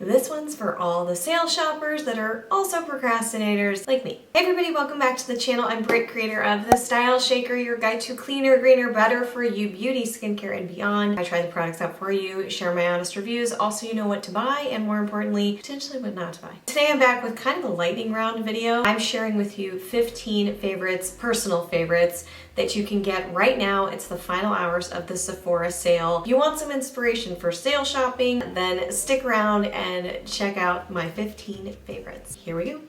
This one's for all the sale shoppers that are also procrastinators like me. Hey everybody, welcome back to the channel. I'm Britt, creator of The Style Shaker, your guide to cleaner, greener, better for you beauty, skincare, and beyond. I try the products out for you, share my honest reviews, also you know what to buy, and more importantly, potentially what not to buy. Today I'm back with kind of a lightning round video. I'm sharing with you 15 favorites, personal favorites, that you can get right now. It's the final hours of the Sephora sale. If you want some inspiration for sale shopping, then stick around and check out my 15 favorites. Here we go.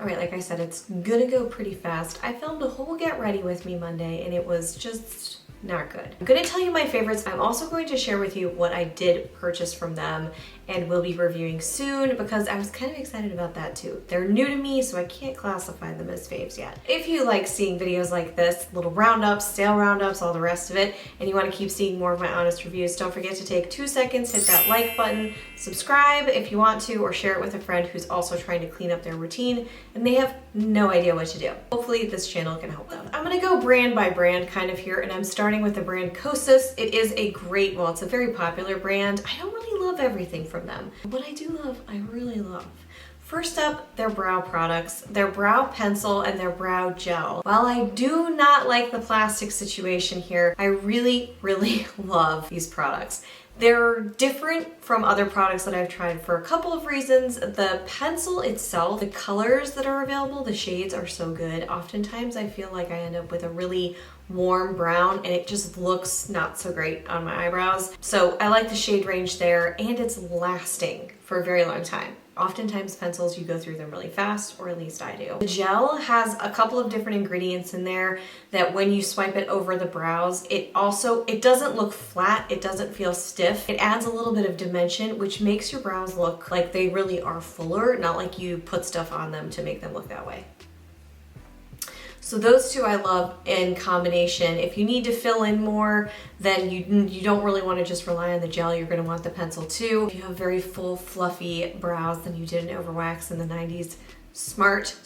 All right, like I said, it's gonna go pretty fast. I filmed a whole Get Ready With Me Monday and it was just not good. I'm gonna tell you my favorites. I'm also going to share with you what I did purchase from them and will be reviewing soon because I was kind of excited about that too. They're new to me, so I can't classify them as faves yet. If you like seeing videos like this, little roundups, sale roundups, all the rest of it, and you want to keep seeing more of my honest reviews, don't forget to take 2 seconds, hit that like button, subscribe if you want to, or share it with a friend who's also trying to clean up their routine and they have no idea what to do. Hopefully this channel can help them. I'm gonna go brand by brand kind of here, and I'm starting with the brand Kosas. It is a great, well, it's a very popular brand. I don't really love everything from them. What I do love, I really love. First up, their brow products, their brow pencil and their brow gel. While I do not like the plastic situation here, I really, really love these products. They're different from other products that I've tried for a couple of reasons. The pencil itself, the colors that are available, the shades are so good. Oftentimes I feel like I end up with a really warm brown and it just looks not so great on my eyebrows. So I like the shade range there, and it's lasting for a very long time. Oftentimes pencils, you go through them really fast, or at least I do. The gel has a couple of different ingredients in there that when you swipe it over the brows, it doesn't look flat, it doesn't feel stiff. It adds a little bit of dimension, which makes your brows look like they really are fuller, not like you put stuff on them to make them look that way. So those two I love in combination. If you need to fill in more, then you don't really want to just rely on the gel. You're going to want the pencil too. If you have very full, fluffy brows, then you didn't overwax in the 90s. Smart.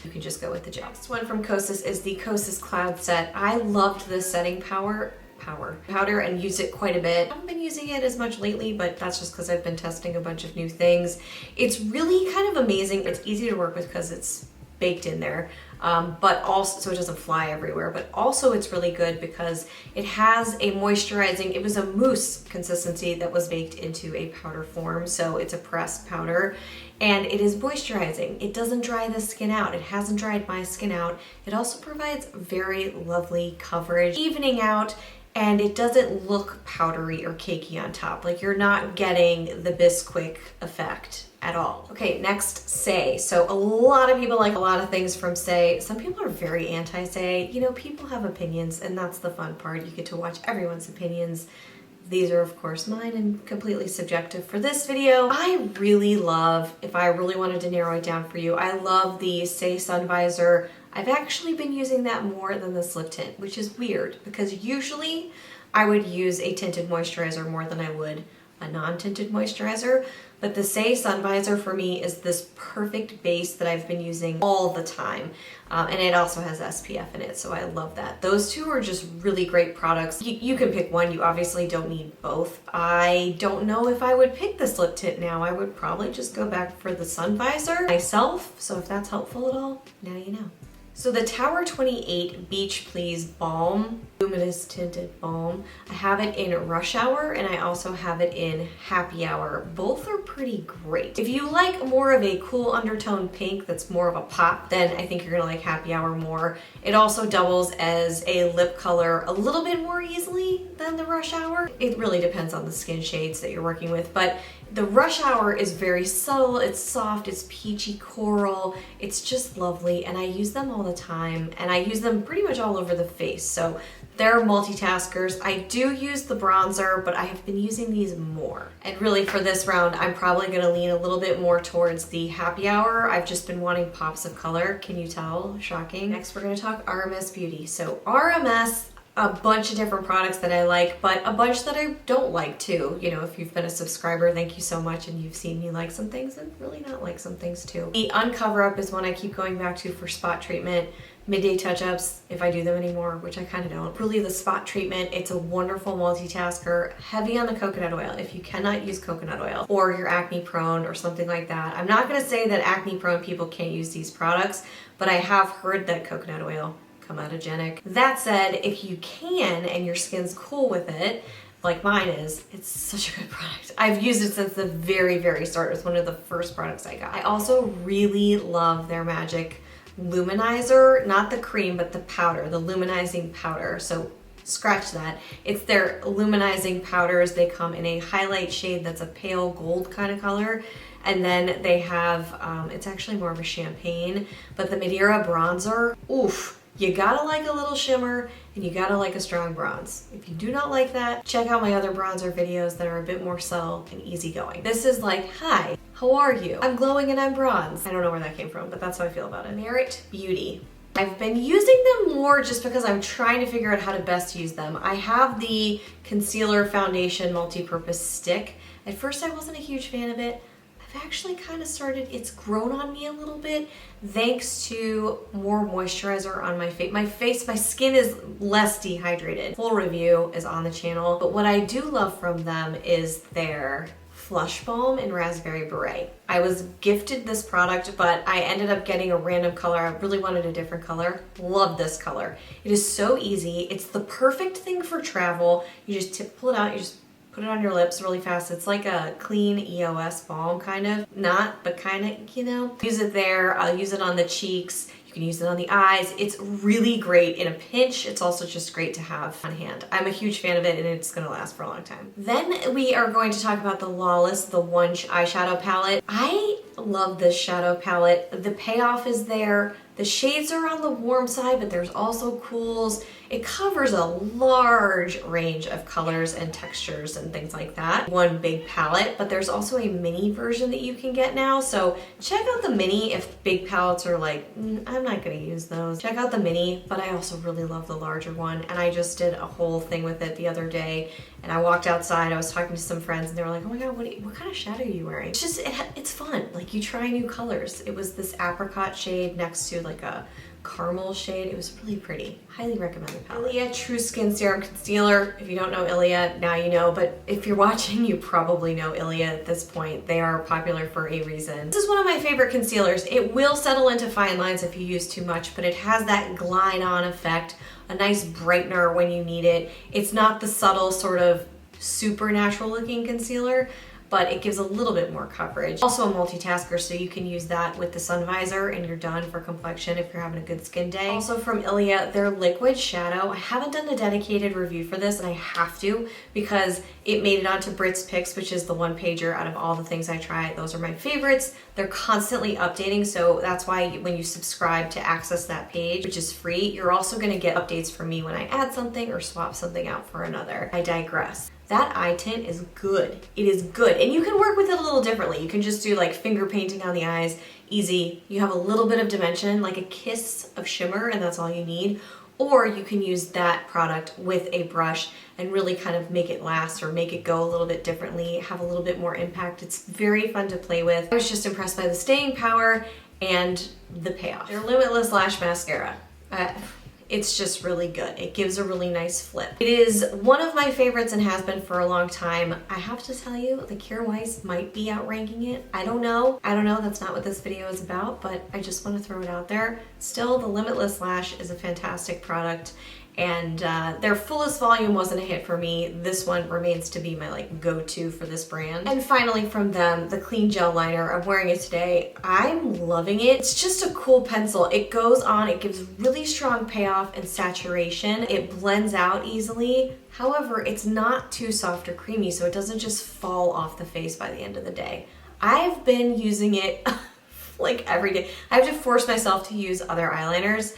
You can just go with the gel. Next one from Kosas is the Kosas Cloud Set. I loved the setting powder and used it quite a bit. I haven't been using it as much lately, but that's just because I've been testing a bunch of new things. It's really kind of amazing. It's easy to work with because it's baked in there, but also so it doesn't fly everywhere, but also it's really good because it has a moisturizing, it was a mousse consistency that was baked into a powder form, so it's a pressed powder and it is moisturizing. It doesn't dry the skin out. It hasn't dried my skin out. It also provides very lovely coverage, evening out, and it doesn't look powdery or cakey on top. Like, you're not getting the Bisquick effect at all. Okay, next, Saie. So a lot of people like a lot of things from Saie. Some people are very anti-Saie. You know, people have opinions, and that's the fun part. You get to watch everyone's opinions. These are, of course, mine and completely subjective for this video. I really love, if I really wanted to narrow it down for you, I love the Saie Sunvisor. I've actually been using that more than the slip tint, which is weird because usually I would use a tinted moisturizer more than I would a non-tinted moisturizer, but the Saie Sunvisor for me is this perfect base that I've been using all the time, and it also has SPF in it, so I love that. Those two are just really great products. You can pick one, you obviously don't need both. I don't know if I would pick the slip tint now. I would probably just go back for the Sunvisor myself, so if that's helpful at all, now you know. So the Tower 28 Beach Please Balm, Luminous Tinted Balm, I have it in Rush Hour and I also have it in Happy Hour. Both are pretty great. If you like more of a cool undertone pink that's more of a pop, then I think you're gonna like Happy Hour more. It also doubles as a lip color a little bit more easily than the Rush Hour. It really depends on the skin shades that you're working with, but the Rush Hour is very subtle, it's soft, it's peachy coral, it's just lovely, and I use them all the time, and I use them pretty much all over the face, so they're multitaskers. I do use the bronzer, but I have been using these more. And really for this round, I'm probably gonna lean a little bit more towards the Happy Hour. I've just been wanting pops of color, can you tell? Shocking. Next, we're gonna talk RMS Beauty. So RMS, a bunch of different products that I like, but a bunch that I don't like too. You know, if you've been a subscriber, thank you so much, and you've seen me like some things and really not like some things too. The Uncover Up is one I keep going back to for spot treatment. midday touch-ups if I do them anymore, which I kind of don't. Really the spot treatment, it's a wonderful multitasker, heavy on the coconut oil. If you cannot use coconut oil or you're acne prone or something like that, I'm not going to say that acne prone people can't use these products, but I have heard that coconut oil comedogenic. That said, if you can and your skin's cool with it, like mine is, it's such a good product. I've used it since the very, very start. It was one of the first products I got. I also really love their Magic Luminizer, not the cream, but the powder, the Luminizing powder. So scratch that. It's their Luminizing powders. They come in a highlight shade that's a pale gold kind of color. And then they have, it's actually more of a champagne, but the Madeira bronzer, oof. You gotta like a little shimmer and you gotta like a strong bronze. If you do not like that, check out my other bronzer videos that are a bit more subtle and easygoing. This is like, hi, how are you? I'm glowing and I'm bronze. I don't know where that came from, but that's how I feel about it. Merit Beauty. I've been using them more just because I'm trying to figure out how to best use them. I have the concealer foundation multi-purpose stick. At first I wasn't a huge fan of it. Actually kind of started, it's grown on me a little bit thanks to more moisturizer on my face. My skin is less dehydrated. Full review is on the channel, but what I do love from them is their Flush Balm in Raspberry Beret. I was gifted this product, but I ended up getting a random color. I really wanted a different color. Love this color. It is so easy. It's the perfect thing for travel. You just pull it out, you just put it on your lips really fast. It's like a clean EOS balm, kind of. Not, but kind of, you know. Use it there. I'll use it on the cheeks. You can use it on the eyes. It's really great in a pinch. It's also just great to have on hand. I'm a huge fan of it and it's gonna last for a long time. Then we are going to talk about the Lawless, the one eyeshadow palette. I love this shadow palette. The payoff is there. The shades are on the warm side, but there's also cools. It covers a large range of colors and textures and things like that. One big palette, but there's also a mini version that you can get now. So check out the mini if big palettes are like, I'm not gonna use those. Check out the mini, but I also really love the larger one. And I just did a whole thing with it the other day. And I walked outside, I was talking to some friends and they were like, oh my God, what kind of shadow are you wearing? It's just, it's fun. Like you try new colors. It was this apricot shade next to like a caramel shade. It was really pretty. Highly recommend the palette. ILIA True Skin Serum Concealer. If you don't know ILIA, now you know, but if you're watching, you probably know ILIA at this point. They are popular for a reason. This is one of my favorite concealers. It will settle into fine lines if you use too much, but it has that glide on effect, a nice brightener when you need it. It's not the subtle sort of super natural looking concealer, but it gives a little bit more coverage. Also a multitasker, so you can use that with the Sunvisor and you're done for complexion if you're having a good skin day. Also from ILIA, their liquid shadow. I haven't done a dedicated review for this and I have to because it made it onto Britt's Picks, which is the one pager out of all the things I try. Those are my favorites. They're constantly updating, so that's why when you subscribe to access that page, which is free, you're also gonna get updates from me when I add something or swap something out for another. I digress. That eye tint is good. It is good. And you can work with it a little differently. You can just do like finger painting on the eyes, easy. You have a little bit of dimension, like a kiss of shimmer, and that's all you need. Or you can use that product with a brush and really kind of make it last or make it go a little bit differently, have a little bit more impact. It's very fun to play with. I was just impressed by the staying power and the payoff. Their Limitless Lash Mascara. It's just really good. It gives a really nice flip. It is one of my favorites and has been for a long time. I have to tell you, the Kira Weiss might be outranking it. I don't know. That's not what this video is about, but I just want to throw it out there. Still, the Limitless Lash is a fantastic product, and their Fullest Volume wasn't a hit for me. This one remains to be my like go-to for this brand. And finally from them, the Clean Gel Liner. I'm wearing it today. I'm loving it. It's just a cool pencil. It goes on, it gives really strong payoff and saturation. It blends out easily. However, it's not too soft or creamy, so it doesn't just fall off the face by the end of the day. I've been using it like every day. I have to force myself to use other eyeliners.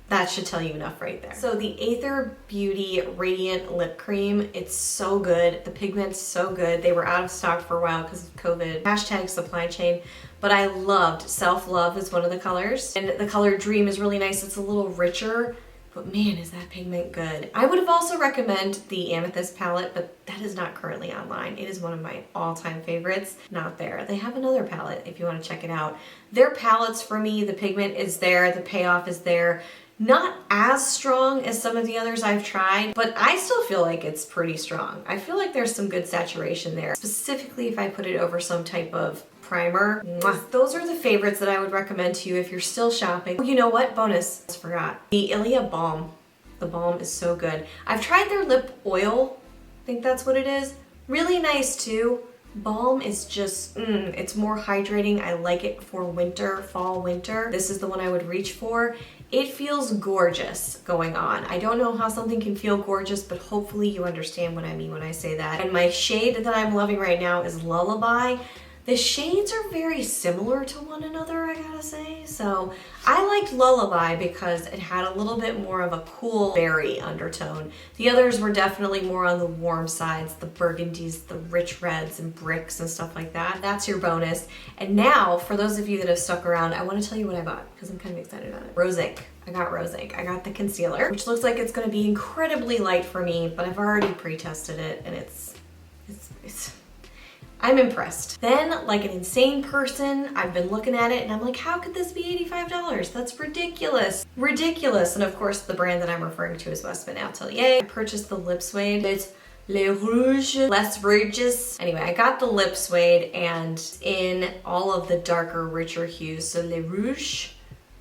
That should tell you enough right there. So the Aether Beauty Radiant Lip Cream, it's so good. The pigment's so good. They were out of stock for a while because of COVID. Hashtag supply chain. But I loved Self Love is one of the colors. And the color Dream is really nice. It's a little richer But man, is that pigment good. I would have also recommended the Amethyst palette, but that is not currently online. It is one of my all-time favorites. Not there. They have another palette if you want to check it out. Their palettes, for me, the pigment is there, the payoff is there. Not as strong as some of the others I've tried, but I still feel like it's pretty strong. I feel like there's some good saturation there, specifically if I put it over some type of primer. Mwah. Those are the favorites that I would recommend to you if you're still shopping. Oh, you know what? Bonus. I forgot. The ILIA Balm. The Balm is so good. I've tried their lip oil. I think that's what it is. Really nice too. Balm is just, it's more hydrating. I like it for winter, fall, winter. This is the one I would reach for. It feels gorgeous going on. I don't know how something can feel gorgeous, but hopefully you understand what I mean when I say that. And my shade that I'm loving right now is Lullaby. The shades are very similar to one another, I gotta say. So I liked Lullaby because it had a little bit more of a cool berry undertone. The others were definitely more on the warm sides, the burgundies, the rich reds and bricks and stuff like that. That's your bonus. And now, for those of you that have stuck around, I want to tell you what I bought because I'm kind of excited about it. Rose ink. I got rose ink. I got the concealer, which looks like it's going to be incredibly light for me, but I've already pre-tested it and it's I'm impressed. Then, like an insane person, I've been looking at it and I'm like, how could this be $85? That's ridiculous. Ridiculous. And of course, the brand that I'm referring to is Westman Atelier. I purchased the lip suede. It's Les Rouges, Les Rouges. Anyway, I got the lip suede and in all of the darker, richer hues. So Les Rouges.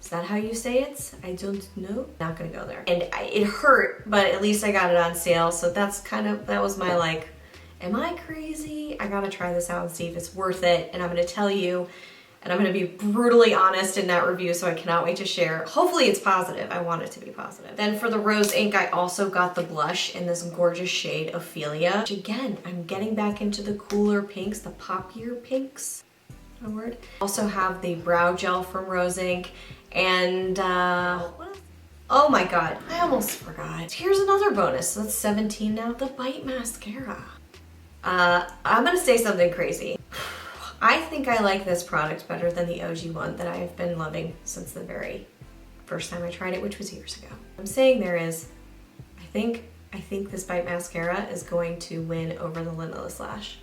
Is that how you say it? I don't know. Not gonna go there. And it hurt, but at least I got it on sale. So that's that was my like, am I crazy? I gotta try this out and see if it's worth it. And I'm gonna tell you, and I'm gonna be brutally honest in that review, so I cannot wait to share. Hopefully it's positive. I want it to be positive. Then for the rose ink, I also got the blush in this gorgeous shade Ophelia, which again, I'm getting back into the cooler pinks, the poppier pinks. Is that a word? Also have the brow gel from Rose Ink, and oh my god, I almost forgot. Here's another bonus. So that's 17 now. The Bite Mascara. I'm gonna say something crazy. I think I like this product better than the OG one that I've been loving since the very first time I tried it, which was years ago. I'm saying there is, I think this Bite Mascara is going to win over the Limitless Lash.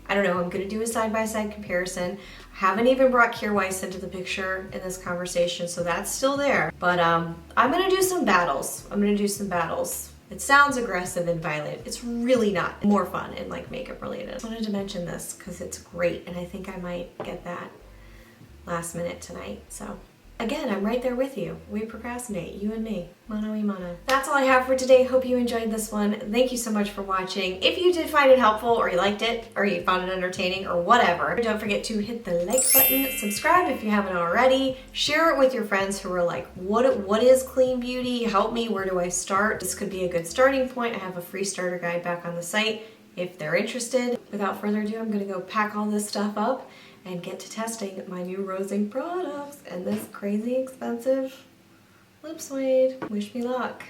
I don't know, I'm gonna do a side-by-side comparison. I haven't even brought Kier Weiss into the picture in this conversation, so that's still there. But I'm gonna do some battles. It sounds aggressive and violent. It's really not. More fun and like makeup related. I just wanted to mention this because it's great and I think I might get that last minute tonight. So again, I'm right there with you. We procrastinate, you and me. Mano y mano. That's all I have for today. Hope you enjoyed this one. Thank you so much for watching. If you did find it helpful or you liked it or you found it entertaining or whatever, don't forget to hit the like button, subscribe if you haven't already, share it with your friends who are like, what is clean beauty? Help me, where do I start? This could be a good starting point. I have a free starter guide back on the site if they're interested. Without further ado, I'm gonna go pack all this stuff up and get to testing my new Rose Ink products and this crazy expensive lip suede. Wish me luck.